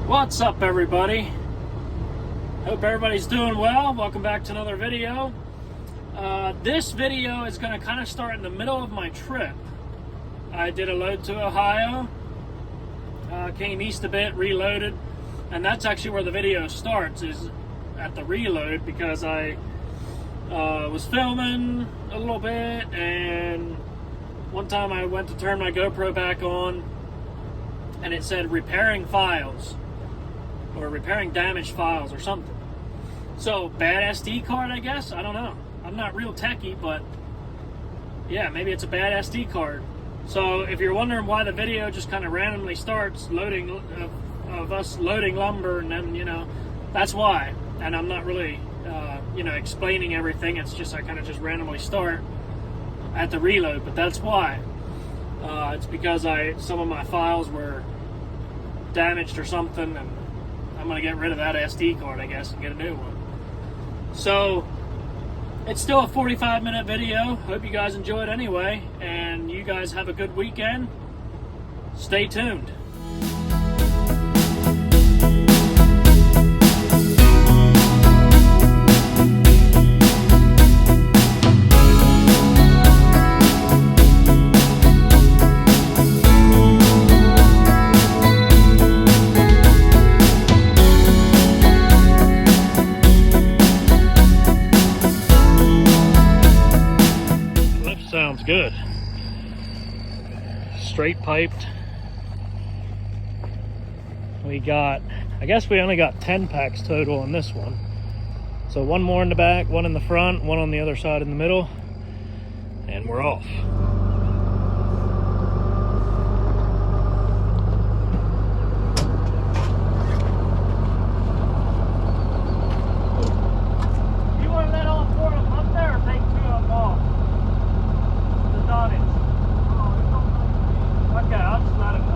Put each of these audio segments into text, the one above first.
What's up, everybody? Hope everybody's doing well. Welcome back to another video. This video is going to kind of start in the middle of my trip. I did a load to Ohio, came east a bit, reloaded, and that's actually where the video starts, is at the reload, because I was filming a little bit, and one time I went to turn my GoPro back on and it said repairing files or repairing damaged files or something. So bad SD card, I guess. I don't know, I'm not real techie, but yeah, maybe it's a bad SD card. So if you're wondering why the video just kind of randomly starts loading of us loading lumber, and then, you know, that's why. And I'm not really explaining everything. It's just I kind of just randomly start at the reload, but that's why. It's because some of my files were damaged or something, and I'm gonna get rid of that SD card, I guess, and get a new one. So it's still a 45-minute video. Hope you guys enjoy it anyway, and you guys have a good weekend. Stay tuned. Sounds good. Straight piped. We got, I guess we only got 10 packs total on this one. So one more in the back, one in the front, one on the other side in the middle, and we're off. You want to let all 4 of them up there, or take 2 of them off? Okay, I'll just let it go.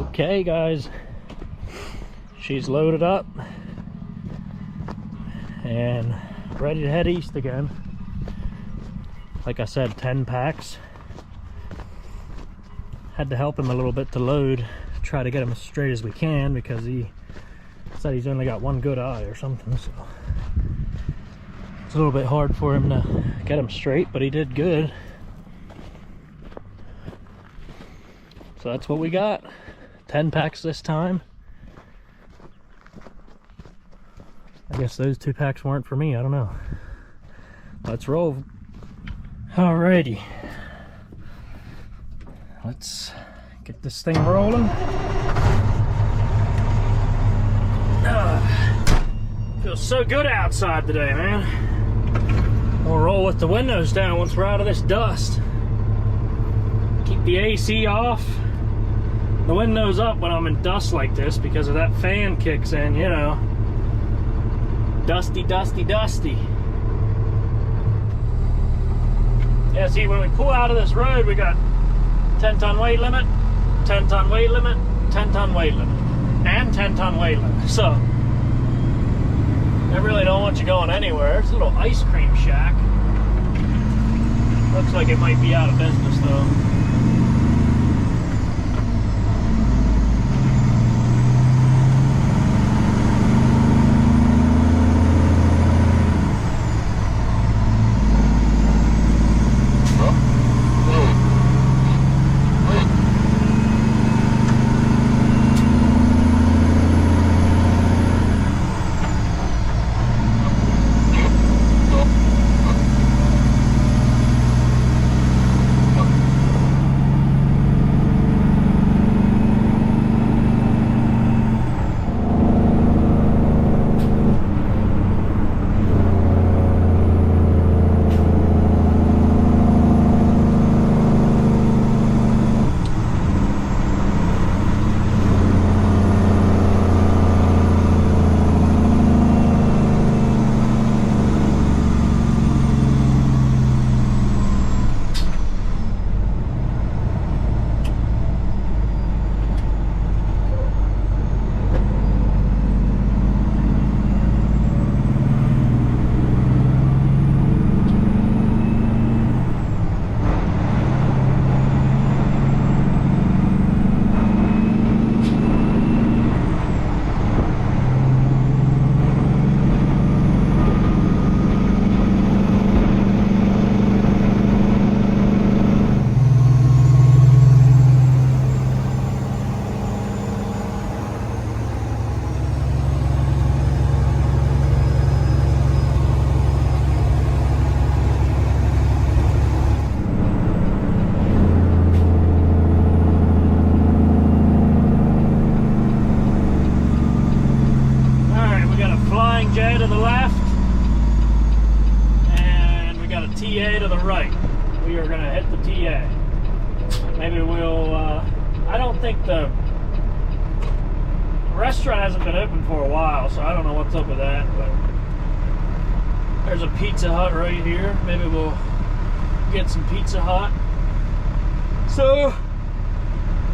Okay, guys, she's loaded up and ready to head east again. Like I said, 10 packs. Had to help him a little bit to load, try to get him as straight as we can, because he said he's only got one good eye or something, so it's a little bit hard for him to get him straight, but he did good. So that's what we got. 10 packs this time. I guess those 2 packs weren't for me, I don't know. Let's roll. Alrighty. Let's get this thing rolling. Feels so good outside today, man. We'll roll with the windows down once we're out of this dust. Keep the AC off. The window's up when I'm in dust like this because of that fan kicks in, you know. Dusty, dusty, dusty. Yeah, see, when we pull out of this road, we got 10-ton weight limit, 10-ton weight limit, 10-ton weight limit, and 10-ton weight limit. So, they really don't want you going anywhere. It's a little ice cream shack. Looks like it might be out of business, though. Flying J to the left, and we got a TA to the right. We are gonna hit the TA. Maybe we'll, I don't think the restaurant hasn't been open for a while, so I don't know what's up with that, but there's a Pizza Hut right here. Maybe we'll get some Pizza Hut. So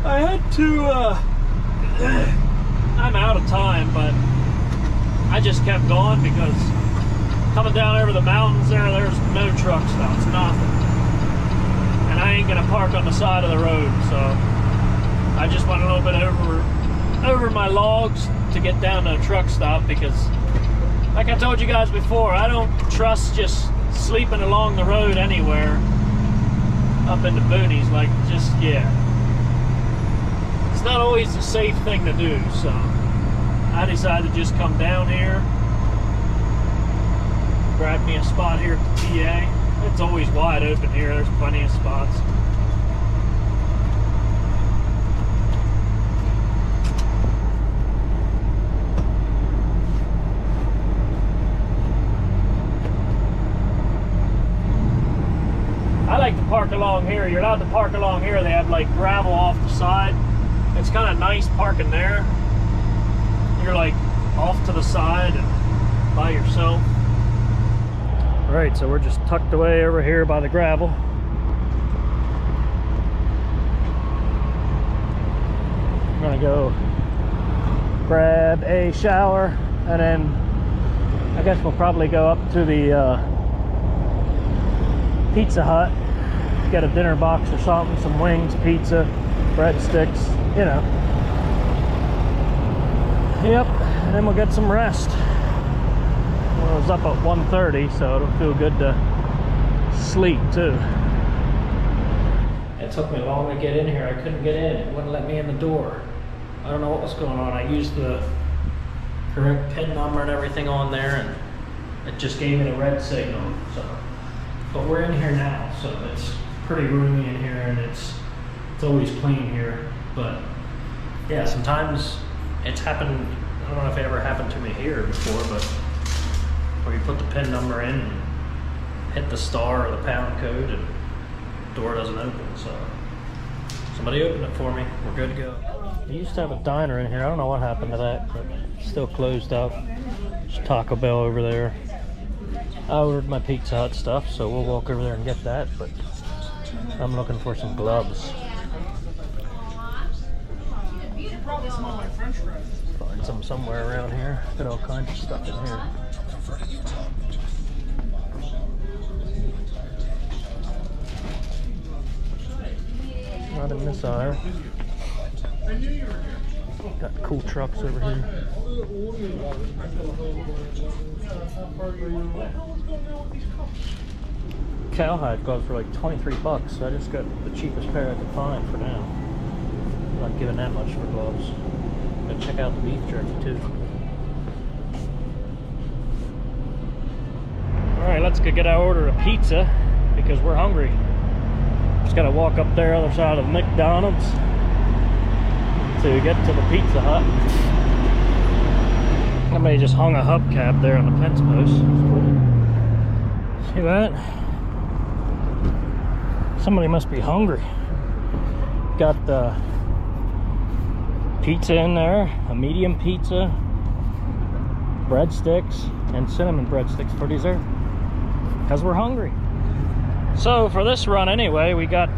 I had to, I'm out of time, but I just kept going because coming down over the mountains there's no truck stops, nothing. And I ain't gonna park on the side of the road, so I just went a little bit over my logs to get down to a truck stop because, like I told you guys before, I don't trust just sleeping along the road anywhere up in the boonies, like just, yeah. It's not always a safe thing to do, so I decided to just come down here, grab me a spot here at the TA. It's always wide open here, there's plenty of spots. I like to park along here. You're allowed to park along here. They have like gravel off the side. It's kind of nice parking there. You're like off to the side and by yourself. All right, so we're just tucked away over here by the gravel. I'm gonna go grab a shower, and then I guess we'll probably go up to the Pizza Hut, get a dinner box or something, some wings, pizza, breadsticks, you know. Yep, and then we'll get some rest. Well, I was up at 1:30, so it'll feel good to sleep too. It took me long to get in here. I couldn't get in. It wouldn't let me in the door. I don't know what was going on. I used the correct PIN number and everything on there, and it just gave me the red signal. So, but we're in here now, so it's pretty roomy in here, and it's always clean here. But yeah, sometimes it's happened. I don't know if it ever happened to me here before, but where you put the PIN number in and hit the star or the pound code, and the door doesn't open. So somebody opened it for me. We're good to go. We used to have a diner in here. I don't know what happened to that, but it's still closed up. There's Taco Bell over there. I ordered my Pizza Hut stuff, so we'll walk over there and get that, but I'm looking for some gloves. Find some somewhere around here. Got all kinds of stuff in here. Not in this aisle. Got cool trucks over here. Cowhide gloves for like 23 bucks, so I just got the cheapest pair I could find for now. I'm not giving that much for gloves. Gotta check out the beef jerky too. Alright, let's go get our order of pizza because we're hungry. Just gotta walk up there other side of McDonald's to get to the Pizza Hut. Somebody just hung a hubcap there on the fence post. Cool. See that? Somebody must be hungry. Got the pizza in there, a medium pizza, breadsticks, and cinnamon breadsticks for dessert. Because we're hungry. So for this run anyway, we got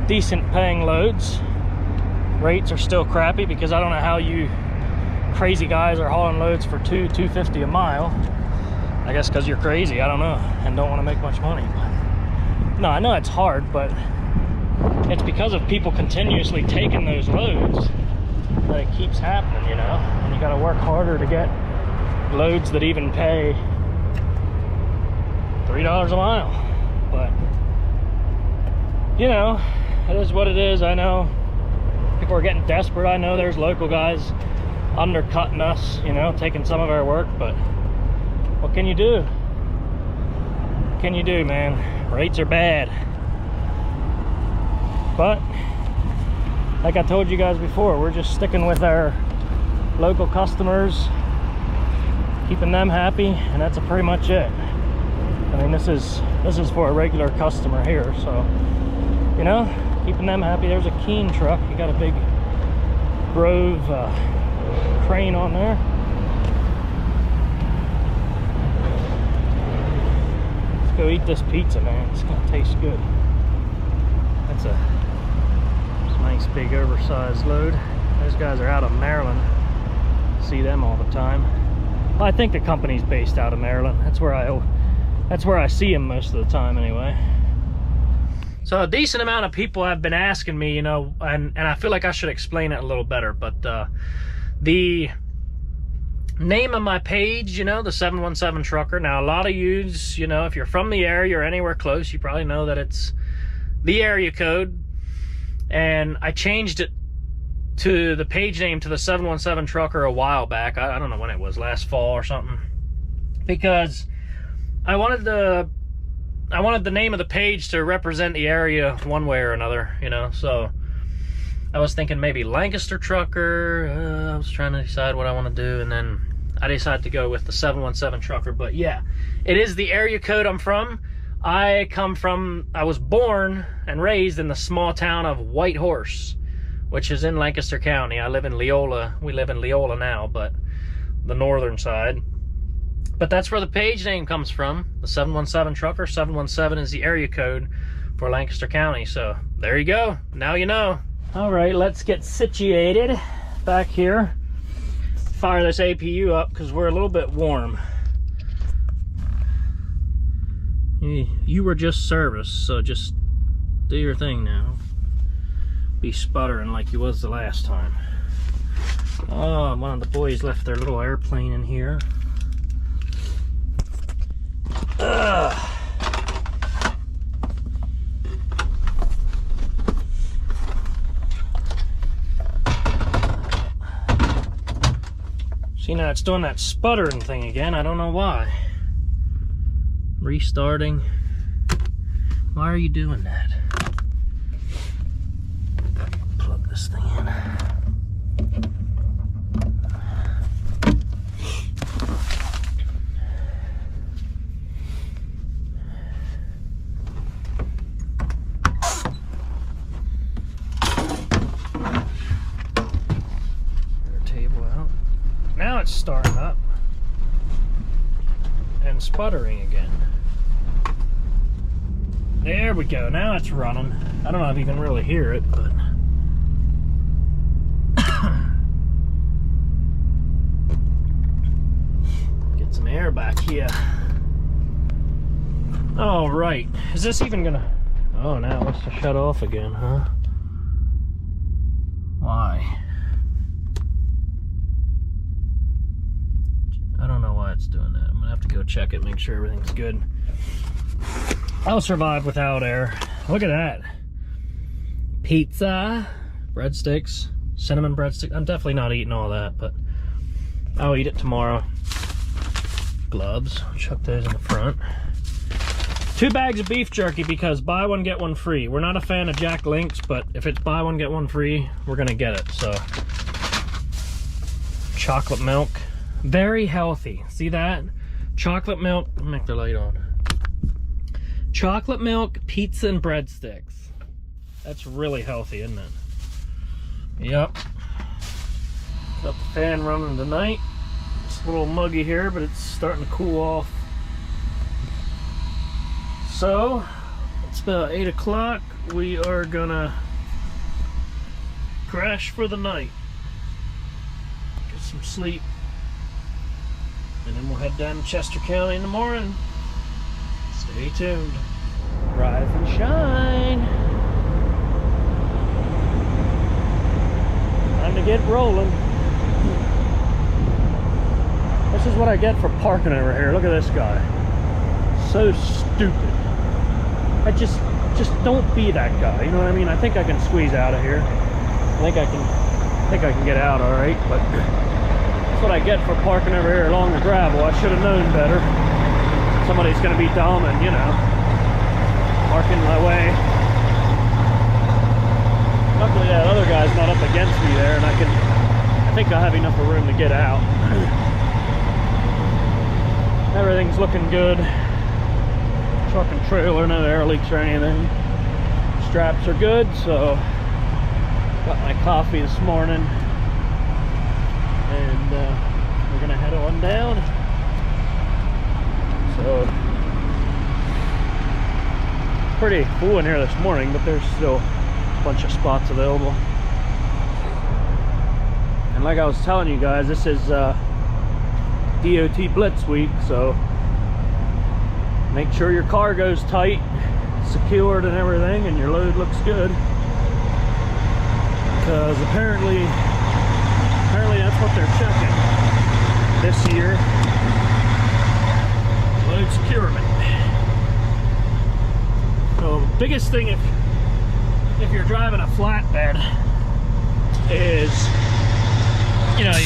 decent paying loads. Rates are still crappy because I don't know how you crazy guys are hauling loads for $2.50 a mile. I guess because you're crazy, I don't know, and don't want to make much money. No, I know it's hard, but it's because of people continuously taking those loads that it keeps happening, you know. And you got to work harder to get loads that even pay $3 a mile. But you know, it is what it is. I know people are getting desperate. I know there's local guys undercutting us, you know, taking some of our work, but what can you do? What can you do, man? Rates are bad. But like I told you guys before, we're just sticking with our local customers, keeping them happy, and that's pretty much it. I mean, this is for a regular customer here, so you know, keeping them happy. There's a Keen truck. You got a big Grove crane on there. Let's go eat this pizza, man. It's gonna taste good. That's a nice big oversized load. Those guys are out of Maryland. See them all the time. Well, I think the company's based out of Maryland. That's where I see them most of the time anyway. So a decent amount of people have been asking me, you know, and I feel like I should explain it a little better, but the name of my page, you know, the 717 Trucker. Now, a lot of yous, you know, if you're from the area or anywhere close, you probably know that it's the area code. And I changed it to the page name to the 717 Trucker a while back. I don't know when it was, last fall or something. Because I wanted the name of the page to represent the area one way or another, you know. So I was thinking maybe Lancaster Trucker. I was trying to decide what I want to do, and then I decided to go with the 717 Trucker. But yeah, it is the area code I'm from. I was born and raised in the small town of Whitehorse, which is in Lancaster County. I live in Leola. We live in Leola now, but the northern side. But that's where the page name comes from, the 717 Trucker. 717 is the area code for Lancaster County. So there you go. Now you know. All right, let's get situated back here. Fire this APU up because we're a little bit warm. You were just serviced, so just do your thing now. Be sputtering like you was the last time. Oh, one of the boys left their little airplane in here. See, now it's doing that sputtering thing again. I don't know why. Restarting. Why are you doing that? Plug this thing in. Now it's starting up and sputtering again. There we go. Now it's running. I don't know if you can really hear it, but get some air back here. All right. Is this even gonna? Oh, now it wants to shut off again, huh? Why? I don't know why it's doing that. I'm gonna have to go check it, make sure everything's good. I'll survive without air. Look at that. Pizza, breadsticks, cinnamon breadsticks. I'm definitely not eating all that, but I'll eat it tomorrow. Gloves, chuck those in the front. 2 bags of beef jerky because buy one, get one free. We're not a fan of Jack Link's, but if it's buy one, get one free, we're gonna get it, so. Chocolate milk. Very healthy. See that? Chocolate milk. Let me make the light on. Chocolate milk, pizza, and breadsticks. That's really healthy, isn't it? Yep. Got the fan running tonight. It's a little muggy here, but it's starting to cool off. So, it's about 8 o'clock. We are gonna crash for the night. Get some sleep. And then we'll head down to Chester County in the morning. Stay tuned. Rise and shine. Time to get rolling. This is what I get for parking over here. Look at this guy. So stupid. I just don't be that guy. You know what I mean? I think I can squeeze out of here. I think I can get out all right, but that's what I get for parking over here along the gravel. I should have known better. Somebody's gonna be dumb and, you know, parking my way. Luckily that other guy's not up against me there, and I think I have enough room to get out. everything's looking good. Truck and trailer, no air leaks or anything. Straps are good, so got my coffee this morning, and we're gonna head on down. So pretty full in here this morning, but there's still a bunch of spots available. And like I was telling you guys, this is DOT Blitz week, so make sure your car goes tight, secured and everything, and your load looks good, because apparently that's what they're checking this year. Load securement. So biggest thing if you're driving a flatbed is, you know,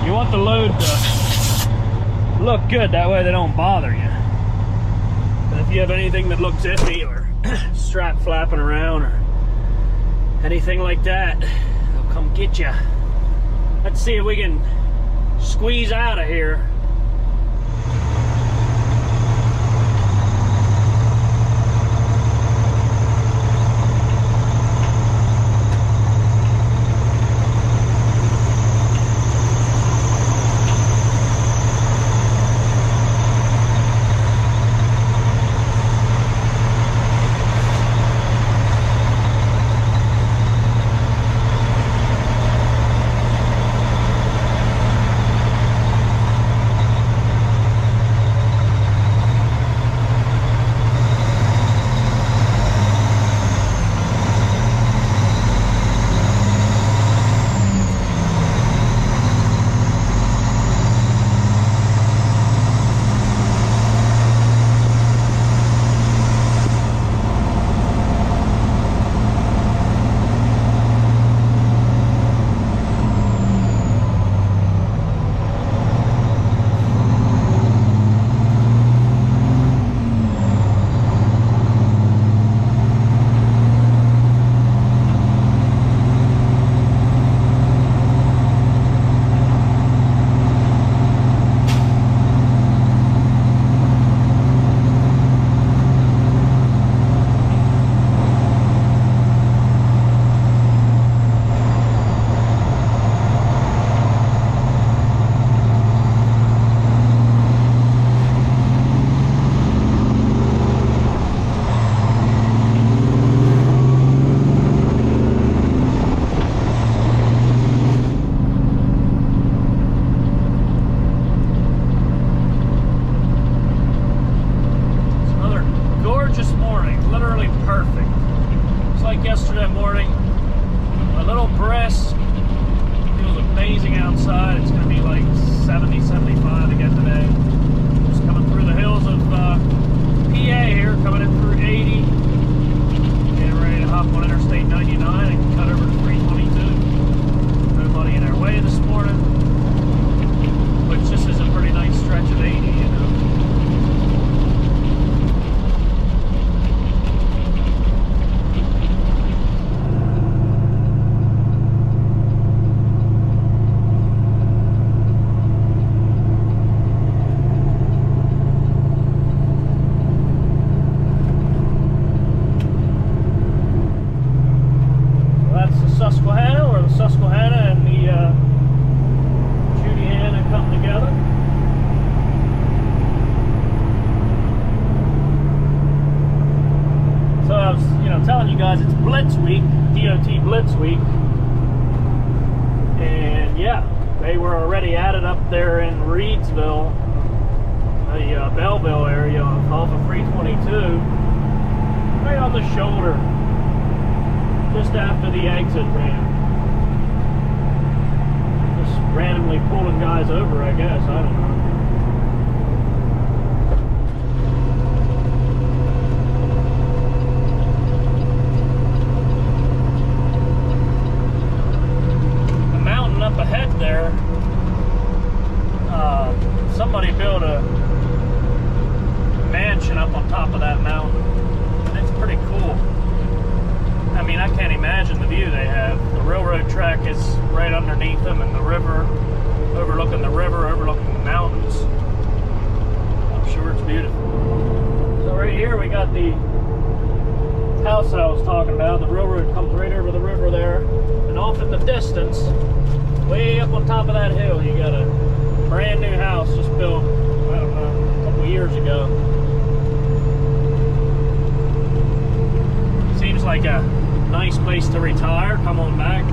you want the load to look good, that way they don't bother you. But if you have anything that looks iffy, or strap flapping around or anything like that, they'll come get you. Let's see if we can squeeze out of here. Yesterday morning, a little brisk, feels amazing outside. It's going to be like 70, 75 again today. Just coming through the hills of PA here, coming in through 80, getting ready to hop on Interstate 99 and cut over to 322. Nobody in our way this morning, which this is a pretty nice stretch of 80, you know. Susquehanna and the Judiana come together. So I was, telling you guys it's Blitz week, DOT Blitz week, and yeah, they were already at it up there in Reedsville, the Belleville area off of 322, right on the shoulder, just after the exit ramp. Randomly pulling guys over, I guess. I don't know. The mountain up ahead there, somebody built a mansion up on top of that mountain, and it's pretty cool. I mean, I can't imagine the view they have. The railroad track is right underneath them, and the river, overlooking the river, overlooking the mountains. the house that I was talking about. The railroad comes right over the river there, and off in the distance, way up on top of that hill, you got a brand new house just built, I don't know, a couple years ago. Seems like a nice place to retire. Come on back.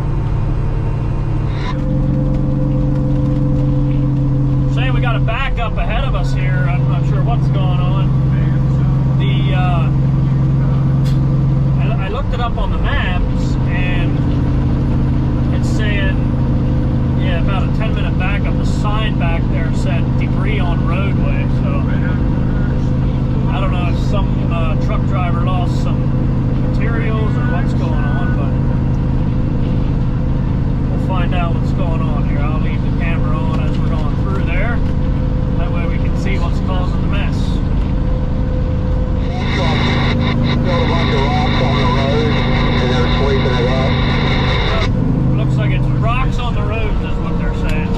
Say we got a backup ahead of us here. I'm not sure what's going on. I looked it up on the maps, and it's saying, yeah, about a 10-minute backup. The sign back there said debris on roadway, so I don't know if some truck driver lost some materials or what's going on, but we'll find out what's going on here. I'll leave the camera on as we're going through there. That way we can see what's causing the mess. Looks like it's rocks on the roads is what they're saying.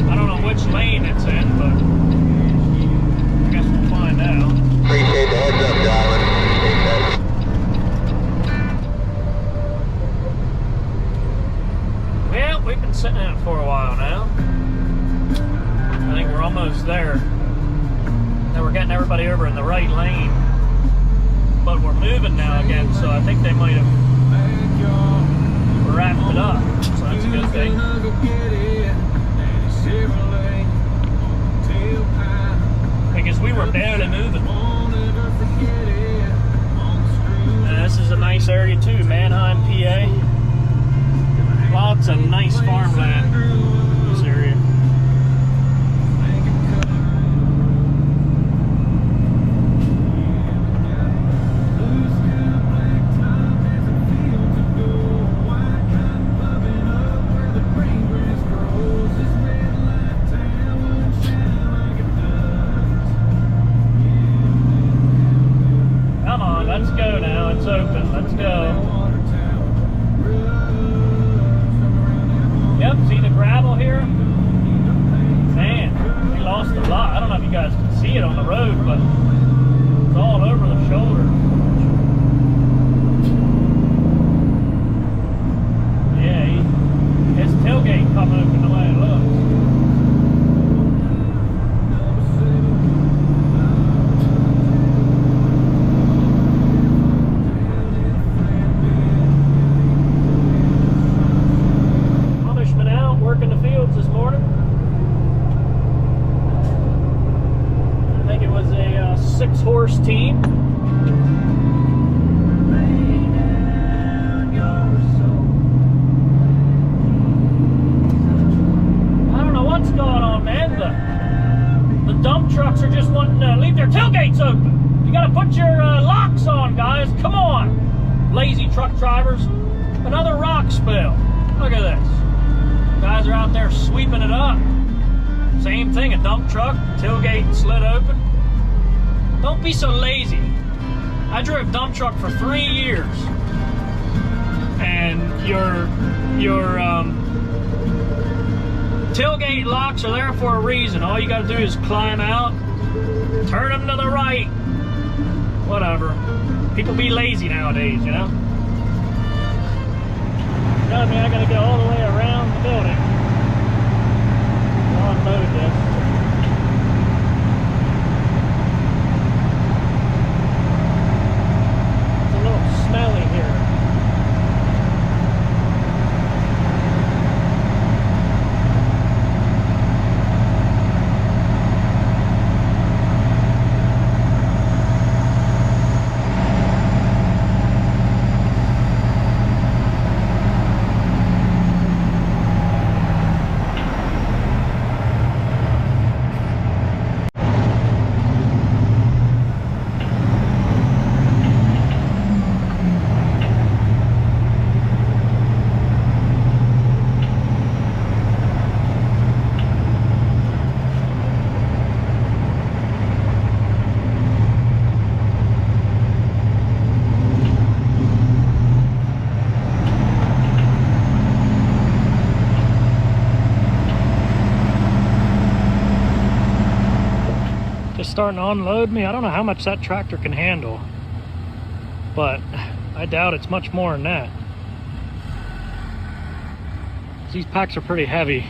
I don't know which lane it's in, but I guess we'll find out. Appreciate the heads up, darling. Well, we've been sitting in it for a while now. I think we're almost there. Now we're getting everybody over in the right lane. But we're moving now again, so I think they might have wrapped it up. So that's a good thing. Because we were barely moving. And this is a nice area too, Mannheim, PA. Lots of nice farmland in this area. Come on, let's go now. It's open. Let's go. Yep, see the gravel here? Man, we lost a lot. I don't know if you guys can see it on the road, but it's all over the shoulder. Yeah, his tailgate come open the way it looks. Working the fields this morning. I think it was a 6-horse team. I don't know what's going on, man. The dump trucks are just wanting to leave their tailgates open. You gotta put your locks on, guys. Come on, lazy truck drivers. Another rock spill. Look at this. Guys are out there sweeping it up. Same thing, a dump truck, tailgate slid open. Don't be so lazy. I drove dump truck for 3 years. And your tailgate locks are there for a reason. All you gotta do is climb out, turn them to the right. Whatever. People be lazy nowadays, you know? You know what I mean? I gotta go all the way around the building to unload this. It's a little smelly here. starting to unload me. I don't know how much that tractor can handle, but I doubt it's much more than that. These packs are pretty heavy.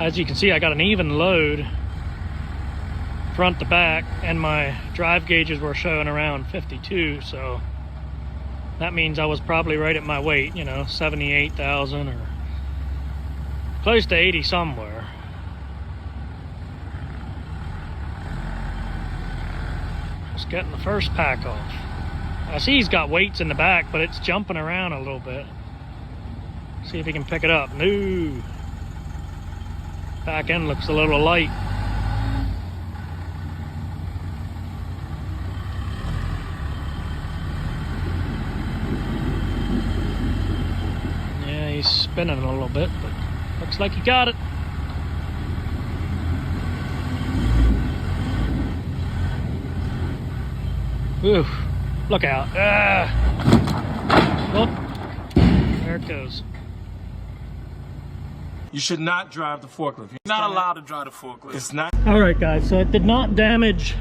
As you can see, I got an even load front to back, and my drive gauges were showing around 52, so that means I was probably right at my weight, you know, 78,000 or close to 80 somewhere. Just getting the first pack off. I see he's got weights in the back, but it's jumping around a little bit. See if he can pick it up. No. Back end looks a little light. Yeah, he's spinning a little bit, but looks like he got it. Ooh, look out. Ah. Oh, there it goes. You should not drive the forklift. You're not allowed to drive the forklift. It's not. All right, guys, so it did not damage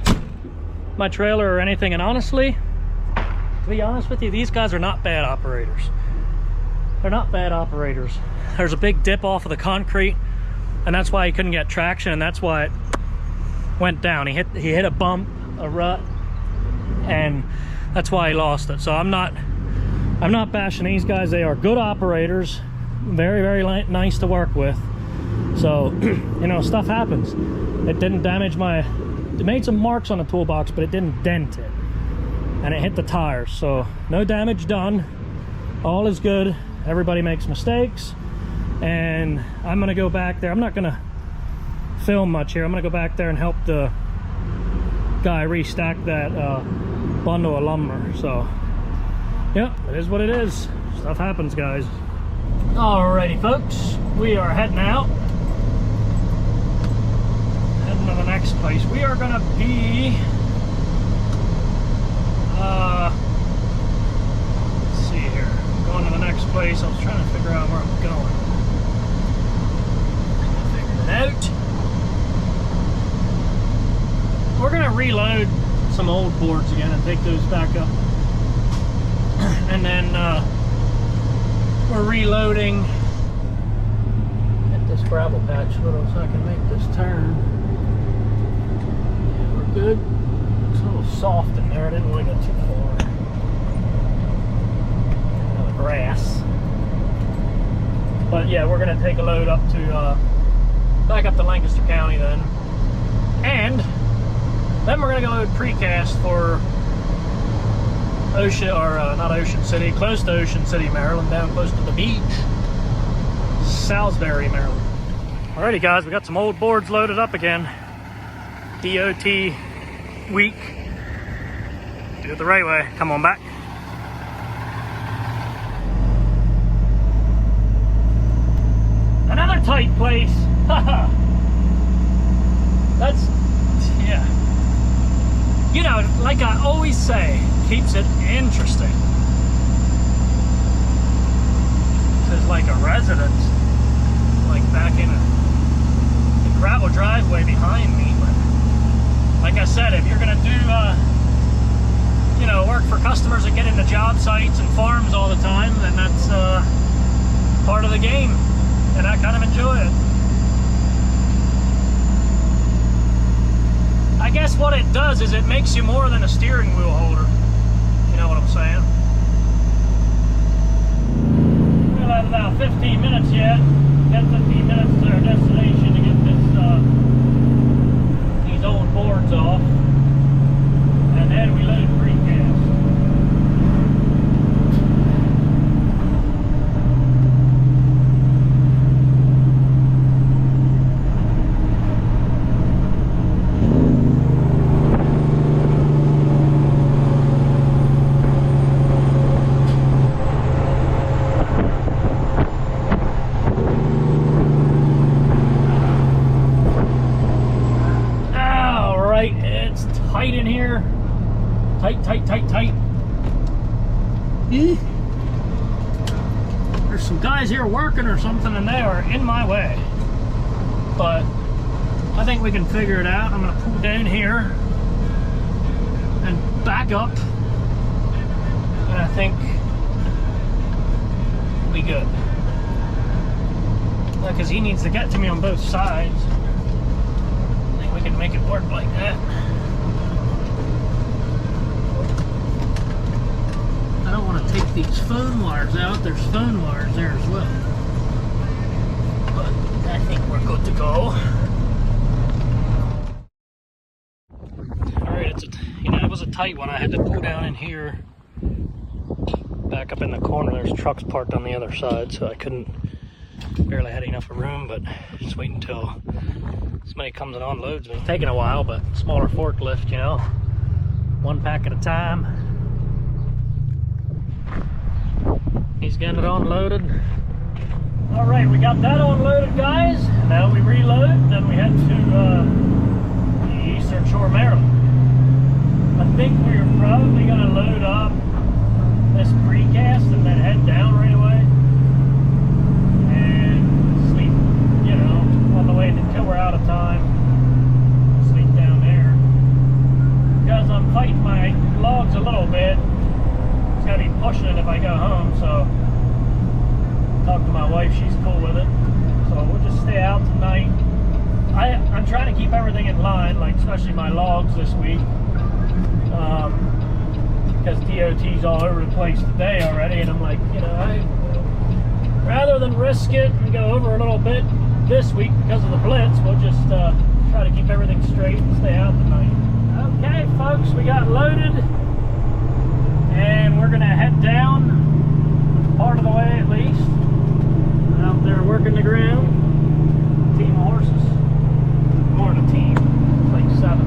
my trailer or anything. And honestly, to be honest with you, these guys are not bad operators. They're not bad operators. There's a big dip off of the concrete, and that's why he couldn't get traction, and that's why it went down. He hit a bump, a rut, and that's why he lost it. So I'm not bashing these guys. They are good operators, very, very nice to work with. So, you know, stuff happens. It didn't damage it made some marks on the toolbox, but it didn't dent it. And it hit the tires, so no damage done. All is good. Everybody makes mistakes. And I'm gonna go back there. I'm not gonna film much here. I'm gonna go back there and help the guy restack that bundle of lumber. So, yeah, it is what it is. Stuff happens, guys. Alrighty, folks, we are heading out. Heading to the next place. We are gonna be, let's see here. Going to the next place. I was trying to figure out where I'm going. I figured it out. We're gonna reload some old boards again and take those back up. And then, we're reloading. Hit this gravel patch a little so I can make this turn. Yeah, we're good. It's a little soft in there. I didn't want to go too far. The grass. But yeah, we're gonna take a load up to back up to Lancaster County then, and then we're gonna go load precast for Ocean, or not Ocean City, close to Ocean City, Maryland, down close to the beach, Salisbury, Maryland. Alrighty, guys, we got some old boards loaded up again. DOT week. Do it the right way. Come on back. Another tight place. Haha. That's, yeah. You know, like I always say, keeps it interesting. This is like a residence, like back in the gravel driveway behind me. But like I said, if you're gonna do, you know, work for customers that get into job sites and farms all the time, then that's part of the game, and I kind of enjoy it. I guess what it does is it makes you more than a steering wheel holder. You know what I'm saying? We'll have about 15 minutes yet. Got 15 minutes to our destination to get these old boards off. And then we load precast. Tight in here. Tight, tight, tight, tight. There's some guys here working or something and they are in my way. But I think we can figure it out. I'm gonna pull down here and back up, and I think we'll be good. Because he needs to get to me on both sides. I think we can make it work like that. I don't want to take these phone wires out. There's phone wires there as well. But I think we're good to go. Alright, it was a tight one. I had to pull down in here. Back up in the corner, there's trucks parked on the other side, so I barely had enough room, but just wait until somebody comes and unloads me. It's taking a while, but smaller forklift, you know, one pack at a time. He's getting it unloaded. All right, we got that unloaded, guys. Now we reload, then we head to the Eastern Shore, Maryland. I think we're probably gonna load up this precast and then head down right away. Until we're out of time, sleep down there. Because I'm fighting my logs a little bit. It's gonna be pushing it if I go home, so talk to my wife, she's cool with it. So we'll just stay out tonight. I'm trying to keep everything in line, like especially my logs this week. Because DOT's all over the place today already, and I'm like, you know, rather than risk it and go over a little bit this week because of the blitz, we'll just try to keep everything straight and stay out tonight. Okay, folks, we got loaded, and we're gonna head down part of the way at least. Out there working the ground. Team of horses. More than a team. It's like 7.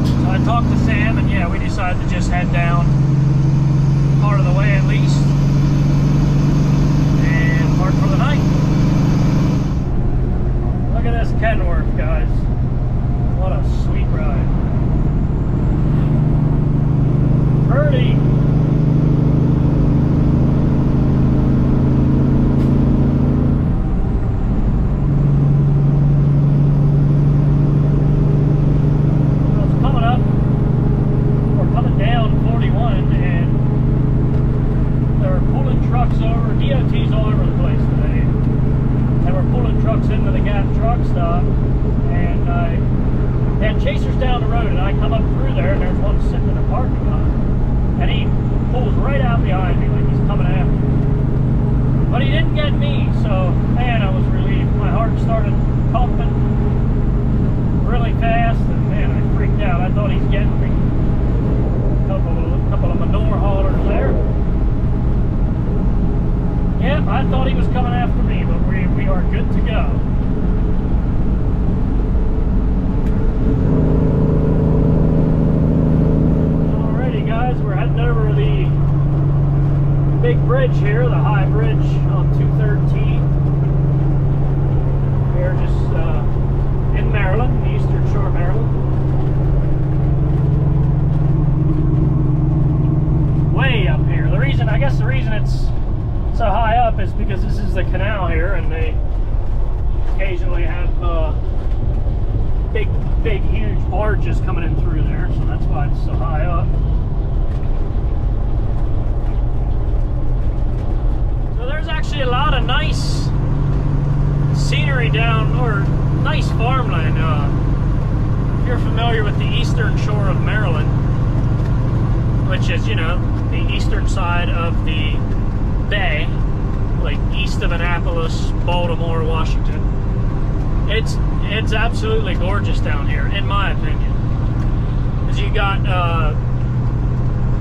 So I talked to Sam, and yeah, we decided to just head down part of the way at least. For the night. Look at this Kenworth, guys. What a sweet ride. Pretty. Well, it's coming up. We're coming down 41, and they're pulling trucks over. DOT's all over the place today. And we're pulling trucks into the Gap truck stop. And they had chasers down the road, and I come up through there, and there's one sitting in the parking lot. And he pulls right out behind me like he's coming after me. But he didn't get me, so man, I was relieved. My heart started pumping really fast, and man, I freaked out. I thought he's getting me. A couple of manure haulers there. Yep, I thought he was coming after me, but we are good to go. Alrighty, guys, we're heading over the big bridge here, the high bridge on 213. We're just in Maryland, the Eastern Shore, Maryland. Way up here. I guess the reason it's so high up is because this is the canal here, and they occasionally have big, huge barges coming in through there, so that's why it's so high up. So there's actually a lot of nice scenery down, or nice farmland. If you're familiar with the Eastern Shore of Maryland, which is, you know, the eastern side of the bay, like east of Annapolis, Baltimore, Washington. It's absolutely gorgeous down here, in my opinion. Because you got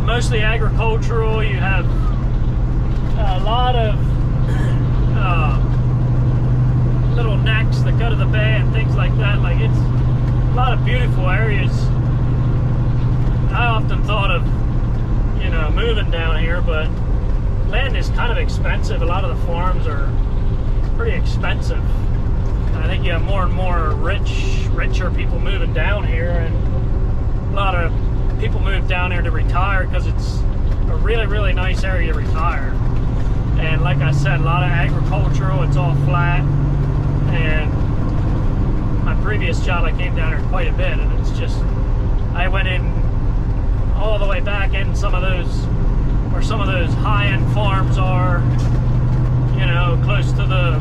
mostly agricultural. You have a lot of little necks that go to the bay and things like that. Like, it's a lot of beautiful areas. I often thought of, you know, moving down here, but land is kind of expensive. A lot of the farms are pretty expensive. I think you have more and more richer people moving down here, and a lot of people move down here to retire because it's a really, really nice area to retire. And like I said, a lot of agricultural. It's all flat. And my previous job, I came down here quite a bit, and it's just, I went in all the way back in some of those, where some of those high-end farms are, you know, close to the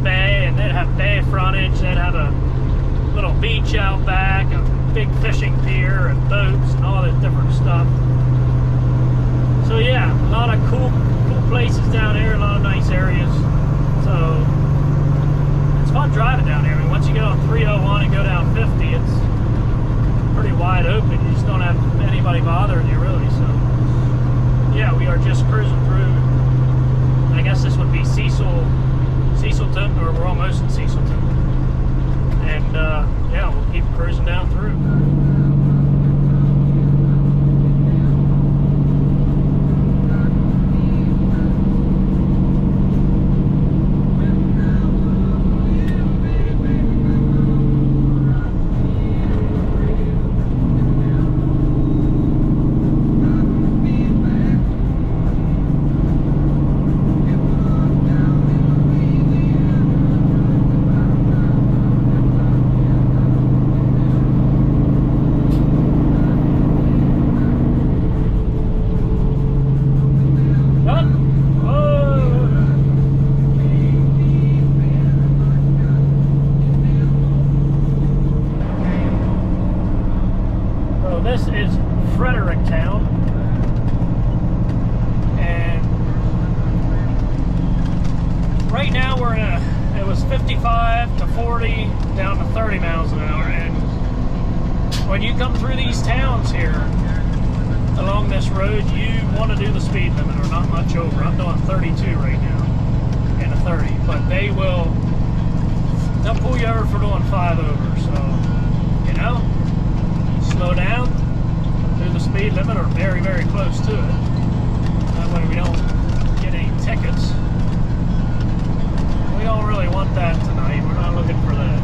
bay, and they'd have bay frontage, they'd have a little beach out back, a big fishing pier, and boats, and all this different stuff. So yeah, a lot of cool places down here, a lot of nice areas. So it's fun driving down here. I mean, once you get on 301 and go down 50, it's pretty wide open. You just don't have anybody bothering you, really. So yeah, we are just cruising through. I guess this would be Cecilton, or we're almost in Cecilton. And yeah, we'll keep cruising down through. This is Fredericktown, and right now we're in it was 55 to 40 down to 30 miles an hour, and when you come through these towns here along this road, you want to do the speed limit or not much over. I'm doing 32 right now in a 30, but they'll pull you over for doing 5 over, so you know, slow down, do the speed limit or very, very close to it. That way we don't get any tickets. We don't really want that tonight. We're not looking for that.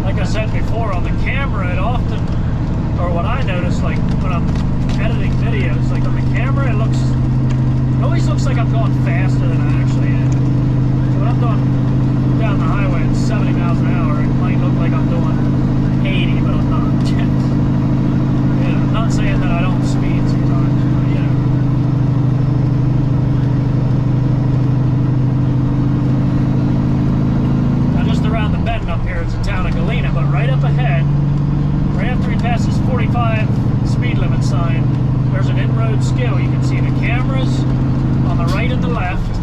Like I said before, on the camera, it often, or what I notice, like when I'm editing videos, like on the camera, it always looks like I'm going faster than I actually am. So when I'm going down the highway at 70 miles an hour, it might look like I'm doing 80, but I'm not. Yeah, I'm not saying that I don't speed sometimes, but yeah. Now just around the bend up here, it's the town of Galena, but right up ahead, right after we pass this 45 speed limit sign, there's an in-road skill. You can see the cameras on the right and the left,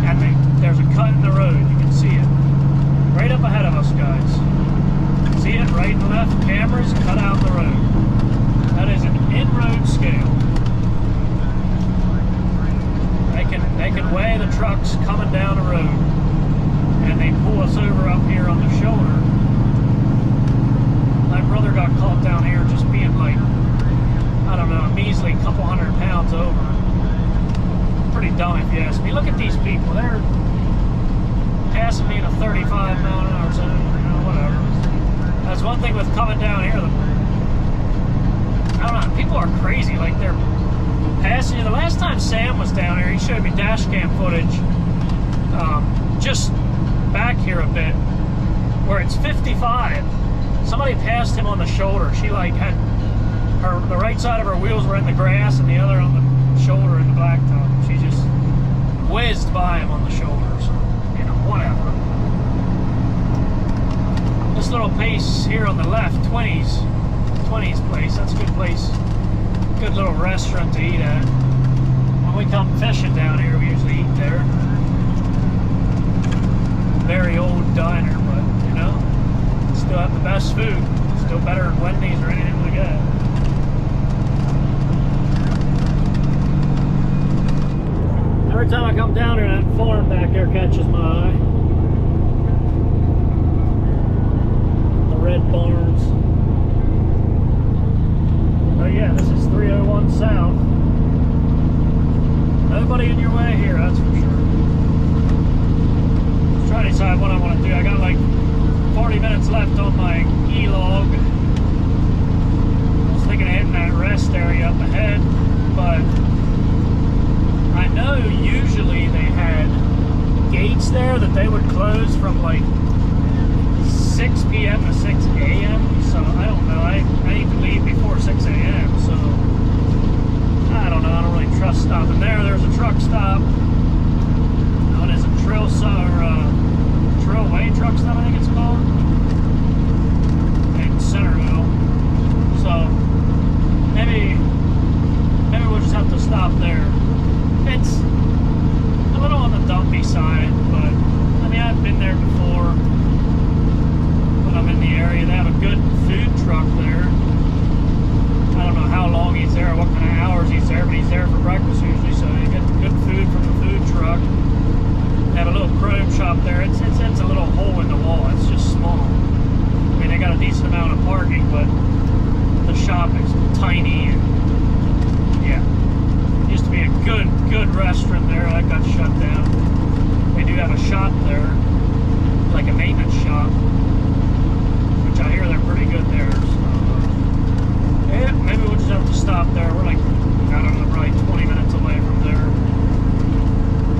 and there's a cut in the road. You can see it right up ahead of us, guys. See it right and left, cameras cut out the road. That is an in-road scale. They can weigh the trucks coming down the road, and they pull us over up here on the shoulder. My brother got caught down here just being like, I don't know, a measly couple 100 pounds over. Pretty dumb if you ask me. Look at these people. They're passing me in a 35 mile an hour zone, you know, whatever. That's one thing with coming down here. I don't know, people are crazy. Like, they're passing you. The last time Sam was down here, he showed me dash cam footage just back here a bit, where it's 55. Somebody passed him on the shoulder. She like had the right side of her wheels were in the grass and the other on the shoulder in the blacktop. She just whizzed by him on the shoulder, so, you know, whatever. This little place here on the left, 20's place, that's a good place. Good little restaurant to eat at. When we come fishing down here, we usually eat there. Very old diner, but, you know, still have the best food. Still better than Wendy's or anything like that. Every time I come down here, that farm back there catches my eye. The red barns. Oh yeah, this is 301 South. Nobody in your way here, that's for sure. Let's try to decide what I want to do. I got like 40 minutes left on my E-log. I was thinking of hitting that red everybody's there for breakfast usually, so you get good food from the food truck. Have a little chrome shop there. It's a little hole in the wall. It's just small. I mean, they got a decent amount of parking, but the shop is tiny, and yeah, used to be a good restaurant there. That got shut down. They do have a shop there, like a maintenance shop, which I hear they're pretty good there. So yeah, maybe we'll just have to stop there. We're like, I don't know, probably 20 minutes away from there.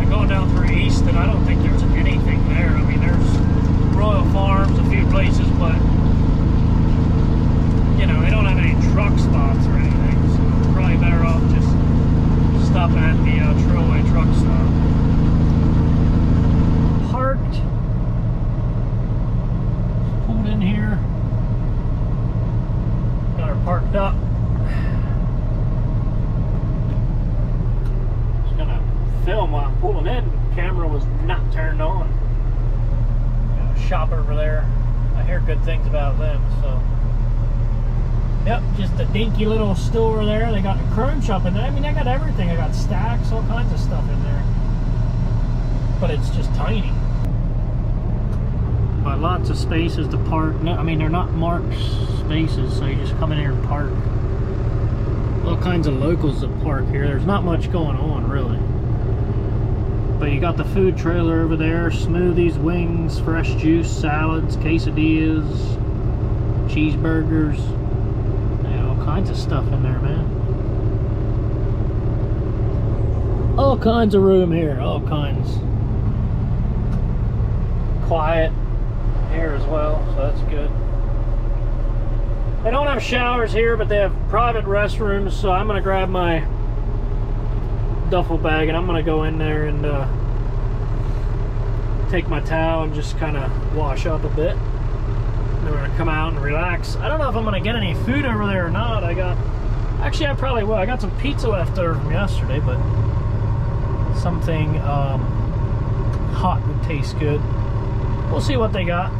And going down through Easton, I don't think there's anything there. I mean, there's Royal Farms, a few places, but you know, they don't have any truck spots or anything, so we're probably better off just stopping at the Trailway truck stop. Parked, pulled in here, got her parked up. Just gonna film while I'm pulling in. Camera was not turned on. Got a shop over there. I hear good things about them, so. Yep, just a dinky little store there. They got a chrome shop in there. I mean, they got everything. They got stacks, all kinds of stuff in there. But it's just tiny. But lots of spaces to park. No, I mean, they're not marked spaces, so you just come in here and park. All kinds of locals that park here. There's not much going on, really. But you got the food trailer over there. Smoothies, wings, fresh juice, salads, quesadillas, cheeseburgers. Kinds of stuff in there, man. All kinds of room here, all kinds. Quiet here as well, so that's good. They don't have showers here, but they have private restrooms, so I'm gonna grab my duffel bag and I'm gonna go in there and take my towel and just kind of wash up a bit. Then we're gonna come out and relax. I don't know if I'm gonna get any food over there or not. Actually I probably will. I got some pizza left over from yesterday, but something hot would taste good. We'll see what they got.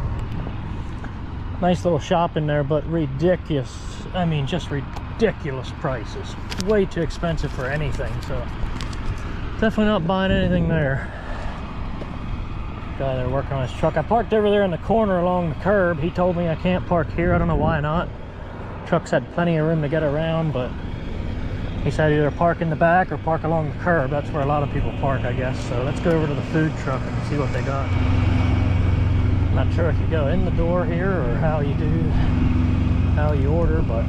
Nice little shop in there, but ridiculous. I mean, just ridiculous prices. Way too expensive for anything, so definitely not buying anything there. Guy there working on his truck. I parked over there in the corner along the curb. He told me I can't park here. I don't know why not. Trucks had plenty of room to get around, but he said either park in the back or park along the curb. That's where a lot of people park, I guess. So let's go over to the food truck and see what they got. I'm not sure if you go in the door here or how you order, but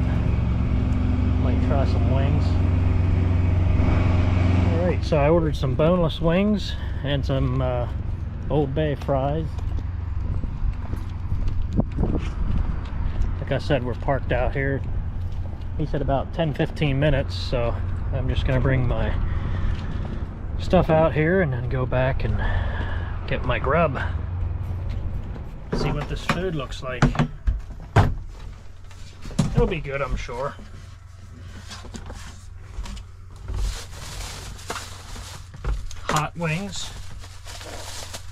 might try some wings. All right, so I ordered some boneless wings and some Old Bay fries. Like I said, we're parked out here. He said about 10-15 minutes, so I'm just gonna bring my stuff out here and then go back and get my grub. See what this food looks like. It'll be good, I'm sure. Hot wings.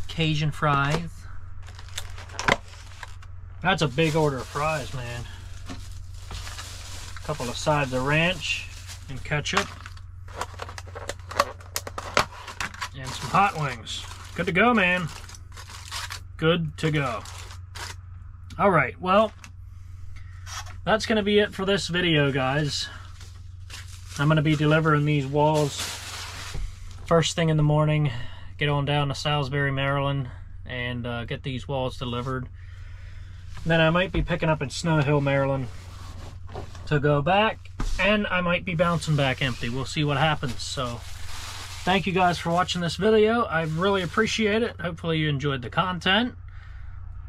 Cajun fries. That's a big order of fries, man. A couple of sides of ranch and ketchup. And some hot wings. Good to go, man. Good to go. Alright, well, that's going to be it for this video, guys. I'm going to be delivering these walls first thing in the morning. Get on down to Salisbury, Maryland, and get these walls delivered. Then I might be picking up in Snow Hill, Maryland to go back, and I might be bouncing back empty. We'll see what happens. So thank you guys for watching this video. I really appreciate it. Hopefully you enjoyed the content.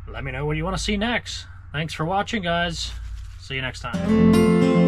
Let me know what you want to see next. Thanks for watching, guys. See you next time.